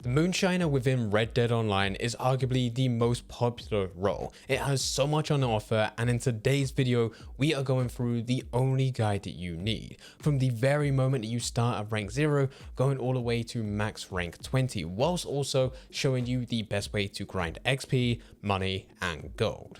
The Moonshiner within Red Dead Online is arguably the most popular role. It has so much on offer, and in today's video, we are going through the only guide that you need. From the very moment that you start at rank 0, going all the way to max rank 20, whilst also showing you the best way to grind XP, money, and gold.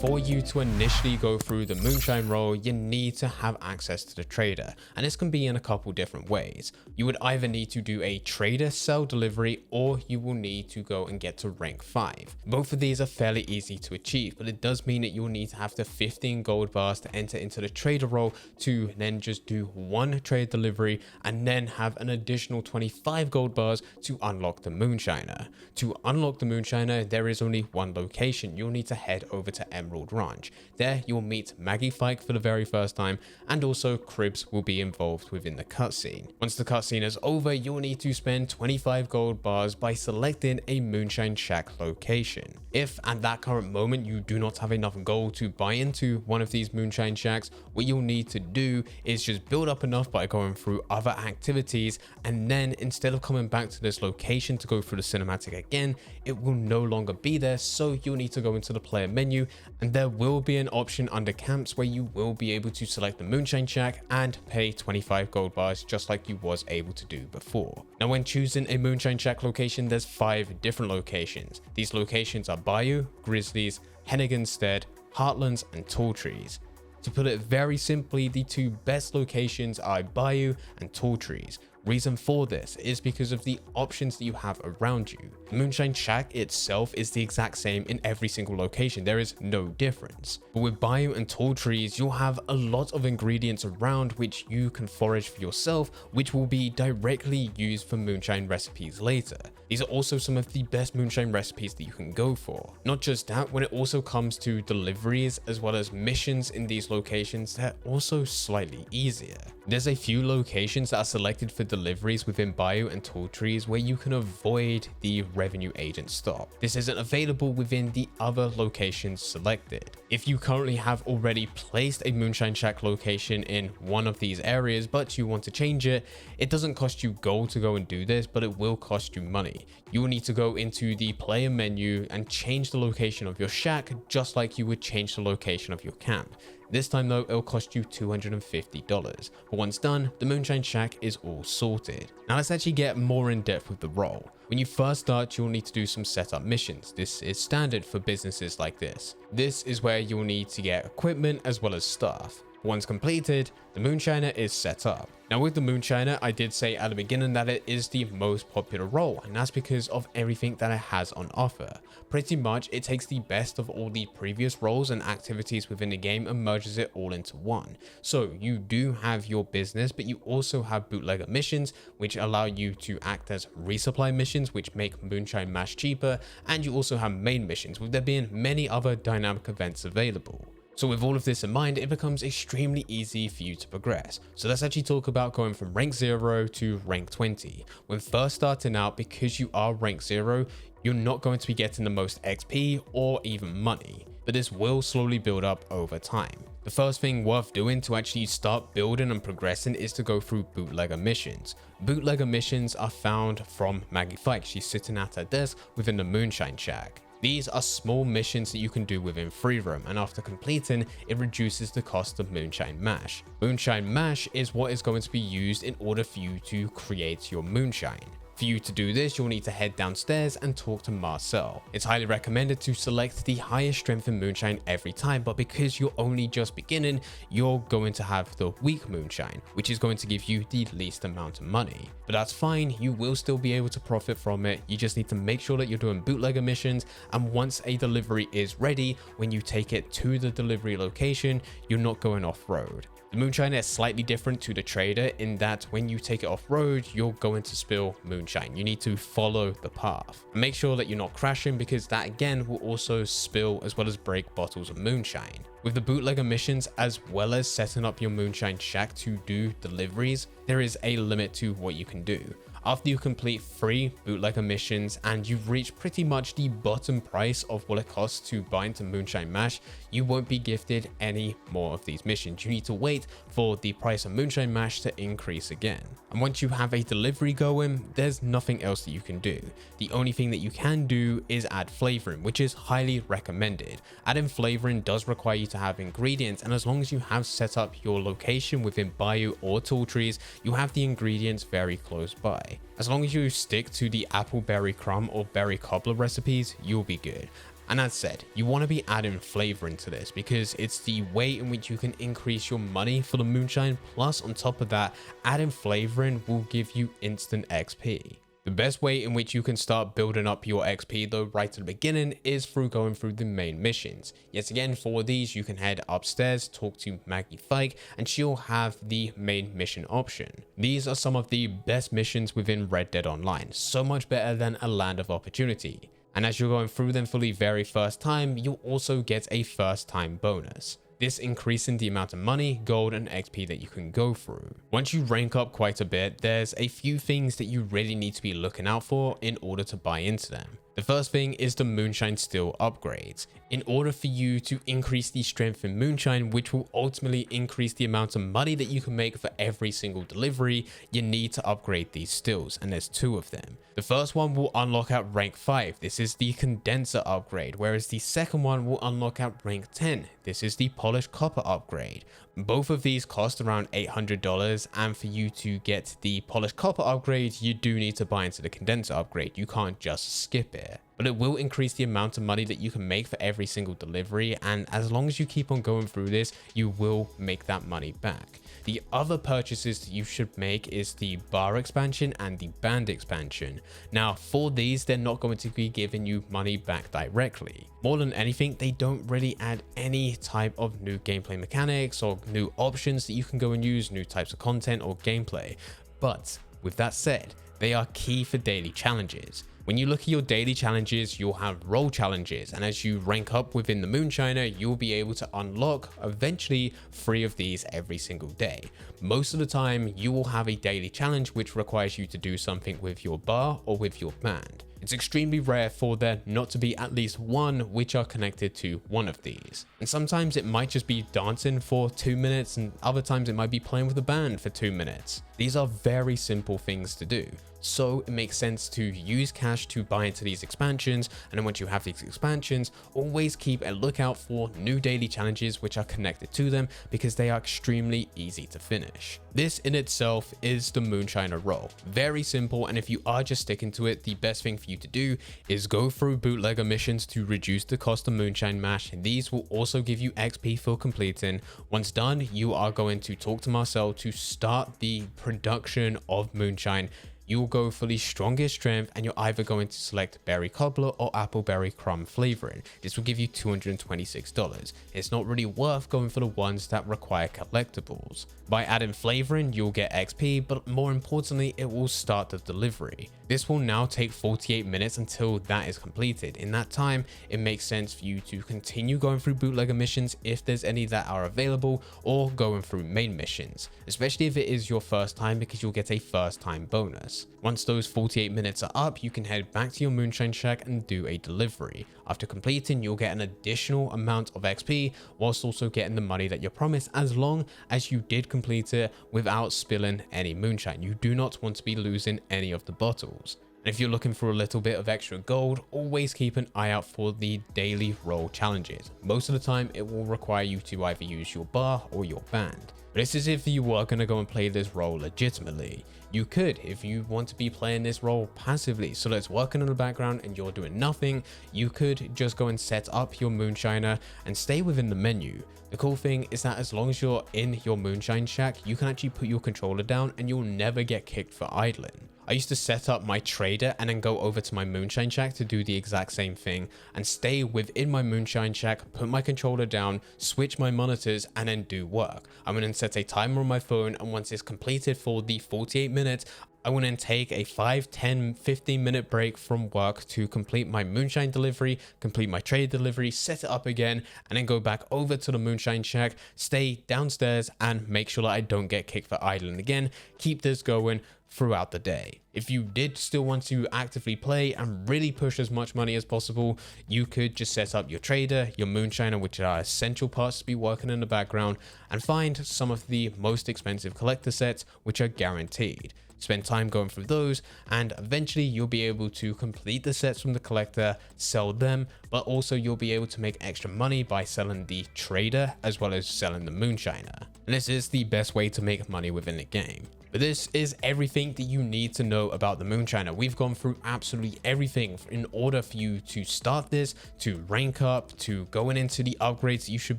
For you to initially go through the Moonshine role, you need to have access to the trader, and this can be in a couple different ways. You would either need to do a trader sell delivery, or you will need to go and get to rank 5. Both of these are fairly easy to achieve, but it does mean that you'll need to have the 15 gold bars to enter into the trader role, to then just do one trade delivery and then have an additional 25 gold bars to unlock the Moonshiner. To unlock the Moonshiner, there is only one location. You'll need to head over to Emerald Ranch. There you'll meet Maggie Fike for the very first time, and also Cribs will be involved within the cutscene. Once the cutscene is over, you'll need to spend 25 gold bars by selecting a Moonshine Shack location. If at that current moment you do not have enough gold to buy into one of these Moonshine Shacks, what you'll need to do is just build up enough by going through other activities, and then instead of coming back to this location to go through the cinematic again, it will no longer be there, so you'll need to go into the player menu, and there will be an option under camps where you will be able to select the Moonshine Shack and pay 25 gold bars just like you was able to do before. Now when choosing a Moonshine Shack location, there's 5 different locations. These locations are Bayou, Grizzlies, Hennigan's Stead, Heartlands, and Tall Trees. To put it very simply, the 2 best locations are Bayou and Tall Trees. Reason for this is because of the options that you have around you. The Moonshine Shack itself is the exact same in every single location. There is no difference. But with Bayou and Tall Trees, you'll have a lot of ingredients around which you can forage for yourself, which will be directly used for Moonshine recipes later. These are also some of the best Moonshine recipes that you can go for. Not just that, when it also comes to deliveries as well as missions in these locations, they're also slightly easier. There's a few locations that are selected for deliveries within Bayou and Tall Trees where you can avoid the revenue agent stop. This isn't available within the other locations selected. If you currently have already placed a Moonshine Shack location in one of these areas but you want to change it, it doesn't cost you gold to go and do this, but it will cost you money. You will need to go into the player menu and change the location of your shack just like you would change the location of your camp. This time though, it'll cost you $250. But once done, the Moonshine Shack is all sorted. Now let's actually get more in depth with the role. When you first start, you'll need to do some setup missions. This is standard for businesses like this. This is where you'll need to get equipment as well as staff. Once completed, the Moonshiner is set up. Now with the Moonshiner, I did say at the beginning that it is the most popular role, and that's because of everything that it has on offer. Pretty much, it takes the best of all the previous roles and activities within the game and merges it all into one. So you do have your business, but you also have bootlegger missions, which allow you to act as resupply missions, which make Moonshine Mash cheaper, and you also have main missions, with there being many other dynamic events available. So with all of this in mind, it becomes extremely easy for you to progress. So let's actually talk about going from rank 0 to rank 20. When first starting out, because you are rank 0, you're not going to be getting the most XP or even money, but this will slowly build up over time. The first thing worth doing to actually start building and progressing is to go through bootlegger missions. Bootlegger missions are found from Maggie Fike. She's sitting at her desk within the Moonshine Shack. These are small missions that you can do within free roam, and after completing, it reduces the cost of Moonshine Mash. Moonshine Mash is what is going to be used in order for you to create your Moonshine. For you to do this, you'll need to head downstairs and talk to Marcel. It's highly recommended to select the highest strength in Moonshine every time, but because you're only just beginning, you're going to have the weak Moonshine, which is going to give you the least amount of money. But that's fine, you will still be able to profit from it. You just need to make sure that you're doing bootlegger missions, and once a delivery is ready, when you take it to the delivery location, you're not going off-road. The Moonshiner is slightly different to the trader in that when you take it off-road, you're going to spill Moonshine. You need to follow the path. Make sure that you're not crashing, because that again will also spill as well as break bottles of Moonshine. With the bootlegger missions, as well as setting up your Moonshine Shack to do deliveries, there is a limit to what you can do. after you complete 3 bootlegger missions and you've reached pretty much the bottom price of what it costs to buy into Moonshine Mash, you won't be gifted any more of these missions. You need to wait for the price of Moonshine Mash to increase again. And once you have a delivery going, there's nothing else that you can do. The only thing that you can do is add flavoring, which is highly recommended. Adding flavoring does require you to have ingredients, and as long as you have set up your location within Bayou or Tall Trees, you have the ingredients very close by. As long as you stick to the apple berry crumb or berry cobbler recipes, you'll be good. And as said, you want to be adding flavor into this because it's the way in which you can increase your money for the moonshine. Plus, on top of that, adding flavoring will give you instant XP. The best way in which you can start building up your XP though right at the beginning is through going through the main missions. Yet again, for these you can head upstairs, talk to Maggie Fike, and she'll have the main mission option. These are some of the best missions within Red Dead Online, so much better than a Land of Opportunity. And as you're going through them for the very first time, you'll also get a first time bonus. This increasing the amount of money, gold, and XP that you can go through. Once you rank up quite a bit, there's a few things that you really need to be looking out for in order to buy into them. The first thing is the Moonshine Steel upgrades. In order for you to increase the strength in Moonshine, which will ultimately increase the amount of money that you can make for every single delivery, you need to upgrade these stills, and there's 2 of them. The first one will unlock at rank 5. This is the condenser upgrade, whereas the second one will unlock at rank 10. This is the polished copper upgrade. Both of these cost around $800, and for you to get the polished copper upgrade, you do need to buy into the condenser upgrade. You can't just skip it. But it will increase the amount of money that you can make for every single delivery, and as long as you keep on going through this, you will make that money back. The other purchases that you should make is the bar expansion and the band expansion. Now for these, they're not going to be giving you money back directly. More than anything, they don't really add any type of new gameplay mechanics or new options that you can go and use, new types of content or gameplay. But with that said, they are key for daily challenges. When you look at your daily challenges, you'll have role challenges, and as you rank up within the Moonshiner, you'll be able to unlock eventually 3 of these every single day. Most of the time, you will have a daily challenge which requires you to do something with your bar or with your band. It's extremely rare for there not to be at least one which are connected to one of these. And sometimes it might just be dancing for 2 minutes, and other times it might be playing with a band for 2 minutes. These are very simple things to do. So it makes sense to use cash to buy into these expansions, and then once you have these expansions, always keep a lookout for new daily challenges which are connected to them because they are extremely easy to finish. This in itself is the Moonshiner role. Very simple, and if you are just sticking to it, the best thing for you to do is go through bootlegger missions to reduce the cost of Moonshine Mash, and these will also give you XP for completing. Once done, you are going to talk to Marcel to start the production of Moonshine. You'll go for the strongest strength, and you're either going to select berry cobbler or apple berry crumb flavoring. This will give you $226. It's not really worth going for the ones that require collectibles. By adding flavoring, you'll get XP, but more importantly, it will start the delivery. This will now take 48 minutes until that is completed. In that time, it makes sense for you to continue going through bootlegger missions if there's any that are available, or going through main missions, especially if it is your first time, because you'll get a first time bonus. Once those 48 minutes are up, you can head back to your Moonshine Shack and do a delivery. After completing, you'll get an additional amount of XP whilst also getting the money that you're promised, as long as you did complete it without spilling any moonshine. You do not want to be losing any of the bottles. And if you're looking for a little bit of extra gold, always keep an eye out for the daily role challenges. Most of the time, it will require you to either use your bar or your band. But this is if you were going to go and play this role legitimately. You could, if you want to be playing this role passively, so that's working in the background and you're doing nothing, you could just go and set up your Moonshiner and stay within the menu. The cool thing is that as long as you're in your Moonshine Shack, you can actually put your controller down and you'll never get kicked for idling. I used to set up my trader and then go over to my Moonshine Shack to do the exact same thing and stay within my Moonshine Shack, put my controller down, switch my monitors, and then do work. I'm going to set a timer on my phone, and once it's completed for the 48 minutes, I will then take a 5, 10, 15-minute break from work to complete my Moonshine delivery, complete my trade delivery, set it up again, and then go back over to the Moonshine shack, stay downstairs, and make sure that I don't get kicked for idling again. Keep this going throughout the day. If you did still want to actively play and really push as much money as possible, you could just set up your trader, your Moonshiner, which are essential parts to be working in the background, and find some of the most expensive collector sets, which are guaranteed. Spend time going through those, and eventually you'll be able to complete the sets from the collector, sell them, but also you'll be able to make extra money by selling the trader as well as selling the Moonshiner. And this is the best way to make money within the game. But this is everything that you need to know about the Moonshiner. We've gone through absolutely everything in order for you to start this, to rank up, to going into the upgrades you should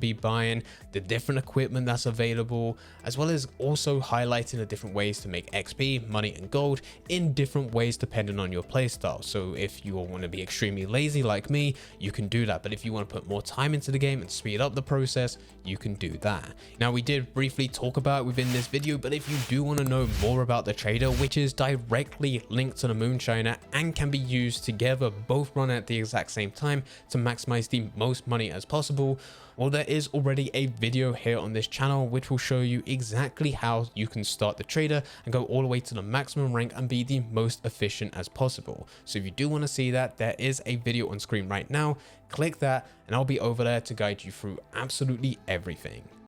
be buying, the different equipment that's available, as well as also highlighting the different ways to make XP, money, and gold in different ways depending on your playstyle. So if you want to be extremely lazy like me, you can do that. But if you want to put more time into the game and speed up the process, you can do that. Now, we did briefly talk about it within this video, but if you do want to know more about the trader, which is directly linked to the Moonshiner and can be used together, both run at the exact same time to maximize the most money as possible, well, there is already a video here on this channel which will show you exactly how you can start the trader and go all the way to the maximum rank and be the most efficient as possible. So if you do want to see that, there is a video on screen right now. Click that and I'll be over there to guide you through absolutely everything.